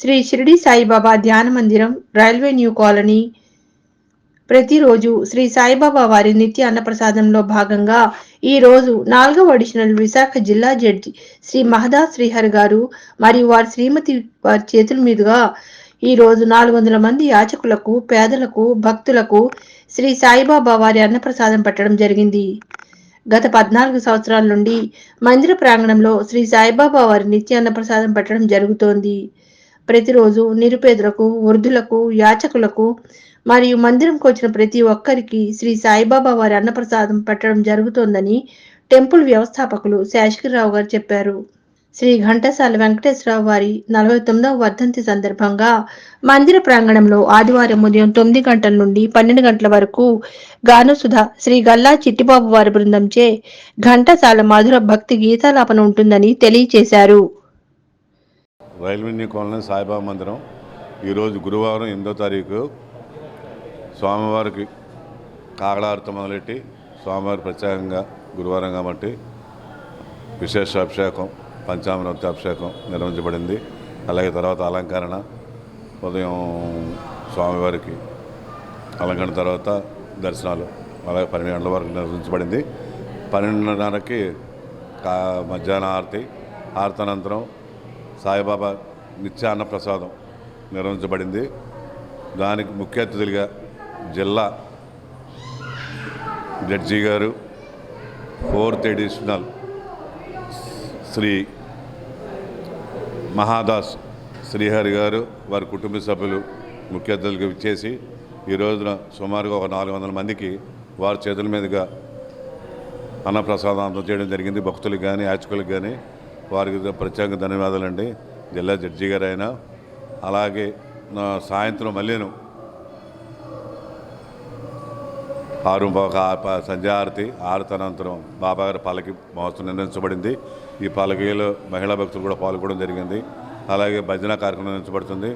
శ్రీ షిరిడి సాయిబాబా ధ్యాన మందిరం, railway new colony ప్రతిరోజు శ్రీ సాయిబాబా వారి నిత్య అన్నప్రసాదంలో భాగంగా ఈ రోజు 4వ అడిషనల్ విశాఖ జిల్లా జడ్జి శ్రీ మహదాస్ శ్రీహరి గారు మరియు వారి శ్రీమతి వారి చేతుల మీదుగా ఈ రోజు 400 మంది యాచకులకు, పేదలకు, భక్తులకు శ్రీ సాయిబాబా వారి అన్నప్రసాదం పెట్టడం జరిగింది. గత 14 సంవత్సరాల నుండి మందిర ప్రాంగణంలో శ్రీ సాయిబాబా వారి నిత్య అన్నప్రసాదం పెట్టడం జరుగుతోంది. ప్రతిరోజు నిరుపేదలకు, వృద్ధులకు, యాచకులకు మరియు మందిరంకు వచ్చిన ప్రతి ఒక్కరికి శ్రీ సాయిబాబా వారి అన్నప్రసాదం పెట్టడం జరుగుతోందని టెంపుల్ వ్యవస్థాపకులు శేషగిరిరావు గారు చెప్పారు. శ్రీ ఘంటసాల వెంకటేశ్వరరావు వారి 49వ వర్ధంతి సందర్భంగా మందిర ప్రాంగణంలో ఆదివారం ఉదయం 9 గంటల నుండి 12 గంటల వరకు గానసుధ శ్రీ గల్లా చిట్టిబాబు వారి బృందంచే ఘంటసాల మధుర భక్తి గీతాలాపన ఉంటుందని తెలియజేశారు. రైల్వే న్యూ కాలనీ సాయిబాబా మందిరం ఈరోజు గురువారం 8వ తారీఖు స్వామివారికి కాగడారతో మొదలెట్టి స్వామివారి ప్రత్యేకంగా గురువారం కాబట్టి విశేష అభిషేకం, పంచామృత అభిషేకం నిర్వహించబడింది. అలాగే తర్వాత అలంకరణ, ఉదయం స్వామివారికి అలంకరణ తర్వాత దర్శనాలు, అలాగే 12 గంటల వరకు నిర్వహించబడింది. 12:30కి మధ్యాహ్న హారతి అనంతరం సాయిబాబా నిత్య అన్నప్రసాదం నిర్వహించబడింది. దానికి ముఖ్య అతిథులుగా జిల్లా జడ్జి గారు, 4th అడిషనల్ శ్రీ మహాదాస్ శ్రీహరి గారు, వారి కుటుంబ సభ్యులు ముఖ్య అతిథులుగా ఇచ్చేసి ఈ రోజున సుమారుగా ఒక 400 మందికి వారి చేతుల మీదుగా అన్నప్రసాదం అందజేయడం జరిగింది. భక్తులకు కానీ యాచకులకు కానీ వారికి ప్రత్యేక ధన్యవాదాలండి. జిల్లా జడ్జి గారు అయినా అలాగే సాయంత్రం మళ్ళీను 6 సంధ్యాహారతి అనంతరం బాబాగారి పాలకి మహోత్సవం నిర్వహించబడింది. ఈ పాలకీలో మహిళా భక్తులు కూడా పాల్గొనడం జరిగింది. అలాగే భజన కార్యక్రమం నిర్వహించబడుతుంది.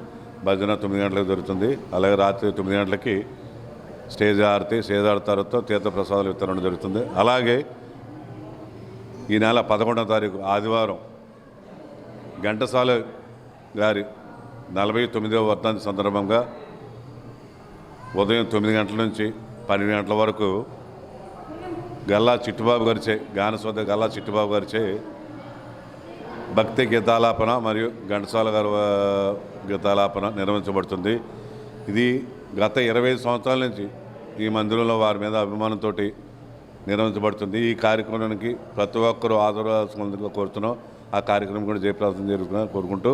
భజన 9 గంటలకు జరుగుతుంది. అలాగే రాత్రి 9 గంటలకి స్టేజ్ హారతి తర్వాత తీర్థప్రసాదాలు వితరణ జరుగుతుంది. అలాగే ఈ నెల 11వ తారీఖు ఆదివారం ఘంటసాల గారి 49వ వర్ధంతి సందర్భంగా ఉదయం 9 గంటల నుంచి 12 గంటల వరకు గల్లా చిట్టిబాబు గారిచే గానసోద గల్లా చిట్టిబాబు గారిచే భక్తి గీతాలాపన మరియు ఘంటసాల గారి గీతాలాపన నిర్వహించబడుతుంది. ఇది గత 25 సంవత్సరాల నుంచి ఈ మందిరంలో వారి మీద అభిమానంతో నిర్వహించబడుతుంది. ఈ కార్యక్రమానికి ప్రతి ఒక్కరూ ఆదరవాల్సిందిగా కోరుతున్నాం. ఆ కార్యక్రమం కూడా జయప్రదం జరుగుతుందని కోరుకుంటూ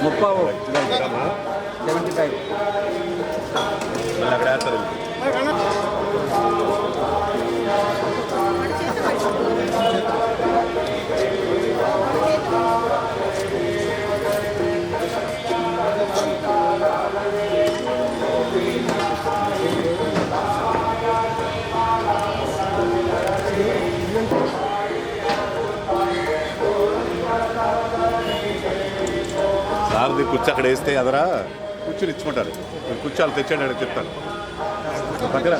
ముప్పావు 75 అక్కడ వేస్తారు. సారథి కుర్చీ అక్కడ వేస్తే అదరా కూర్చుని ఇచ్చుకుంటారు. కూర్చోాలు తెచ్చాడు అని చెప్తాను. దగ్గర